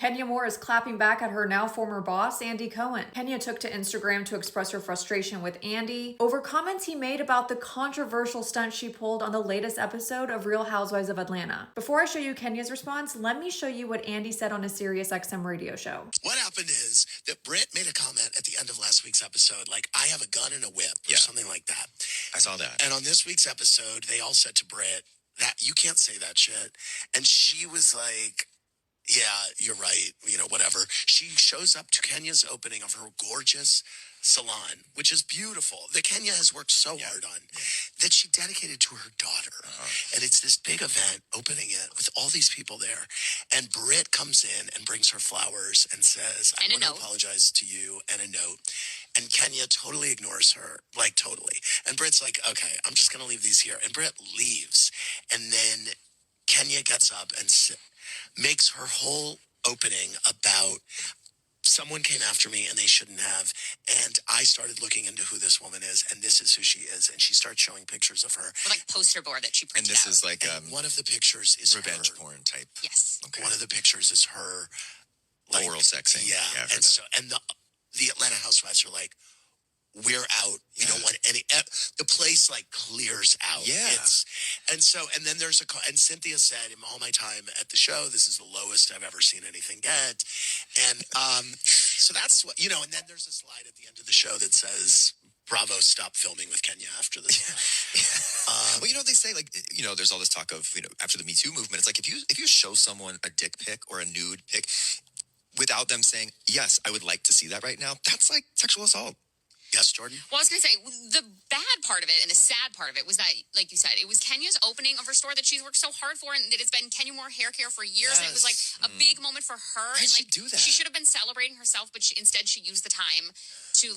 Kenya Moore is clapping back at her now former boss, Andy Cohen. Kenya took to Instagram to express her frustration with Andy over comments he made about the controversial stunt she pulled on the latest episode of Real Housewives of Atlanta. Before I show you Kenya's response, let me show you what Andy said on a SiriusXM radio show. What happened is that Britt made a comment at the end of last week's episode, like, I have a gun and a whip, or something like that. I saw that. And on this week's episode, they all said to Britt, that you can't say that shit. And she was like, yeah, you're right, whatever. She shows up to Kenya's opening of her gorgeous salon, which is beautiful, that Kenya has worked so hard on, that she dedicated to her daughter. And it's this big event, opening it with all these people there. And Britt comes in and brings her flowers and says, I want to apologize to you, and a note. And Kenya totally ignores her, like totally. And Britt's like, okay, I'm just going to leave these here. And Britt leaves. And then Kenya gets up and makes her whole opening about someone came after me and they shouldn't have. And I started looking into who this woman is, and this is who she is. And she starts showing pictures of her. Or like poster board that she printed And this out. is like one of the pictures is revenge her. porn type. Yes. Okay. One of the pictures is her. Like, oral sexing. Yeah. And the Atlanta Housewives are like, we're out. You don't want any. The place like clears out. Yeah. And then there's and Cynthia said, in all my time at the show, this is the lowest I've ever seen anything get. And so that's what, and then there's a slide at the end of the show that says, Bravo, stop filming with Kenya after this. Well, they say there's all this talk of, after the Me Too movement, it's like if you show someone a dick pic or a nude pic without them saying, yes, I would like to see that right now, that's like sexual assault. Yes, Jordan? Well, I was going to say, the bad part of it and the sad part of it was that, like you said, it was Kenya's opening of her store that she's worked so hard for, and that it's been Kenya Moore hair care for years, and it was like a big moment for her. Why did she do that? She should have been celebrating herself, but instead she used the time to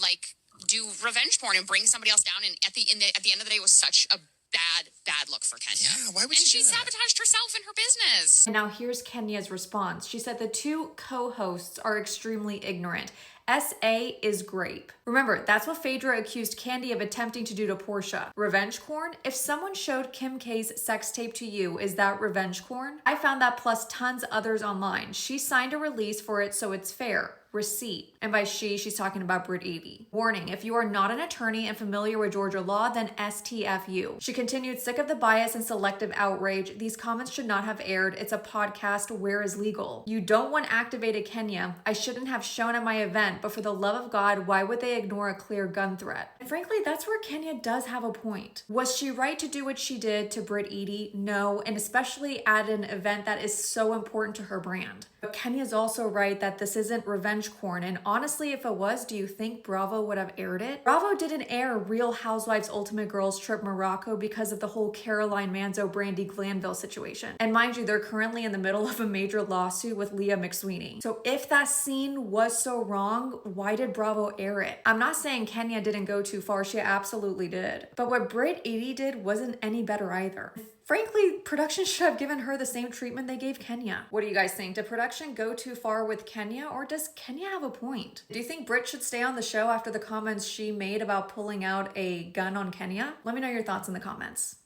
do revenge porn and bring somebody else down. And at the end of the day, it was such a bad look for Kenya. Yeah, why would she do that? sabotaged herself and her business. And now here's Kenya's response. She said the two co-hosts are extremely ignorant. SA is grape. Remember, that's what Phaedra accused Kandi of attempting to do to Portia. Revenge porn? If someone showed Kim K's sex tape to you, is that revenge porn? I found that plus tons others online. She signed a release for it, so it's fair. Receipt. And by she's talking about Britt Eady. Warning, if you are not an attorney and familiar with Georgia law, then STFU. She continued, sick of the bias and selective outrage. These comments should not have aired. It's a podcast. Where is legal? You don't want activated Kenya. I shouldn't have shown at my event, but for the love of God, why would they ignore a clear gun threat? And frankly, that's where Kenya does have a point. Was she right to do what she did to Britt Eady? No, and especially at an event that is so important to her brand. But Kenya's also right that this isn't revenge porn, and honestly, if it was, do you think Bravo would have aired it? Bravo didn't air Real Housewives Ultimate Girls Trip Morocco because of the whole Caroline Manzo Brandy Glanville situation. And mind you, they're currently in the middle of a major lawsuit with Leah McSweeney. So if that scene was so wrong, why did Bravo air it? I'm not saying Kenya didn't go too far, she absolutely did. But what Britt Eady did wasn't any better either. Frankly, production should have given her the same treatment they gave Kenya. What do you guys think? Did production go too far with Kenya, or does Kenya have a point? Do you think Britt should stay on the show after the comments she made about pulling out a gun on Kenya? Let me know your thoughts in the comments.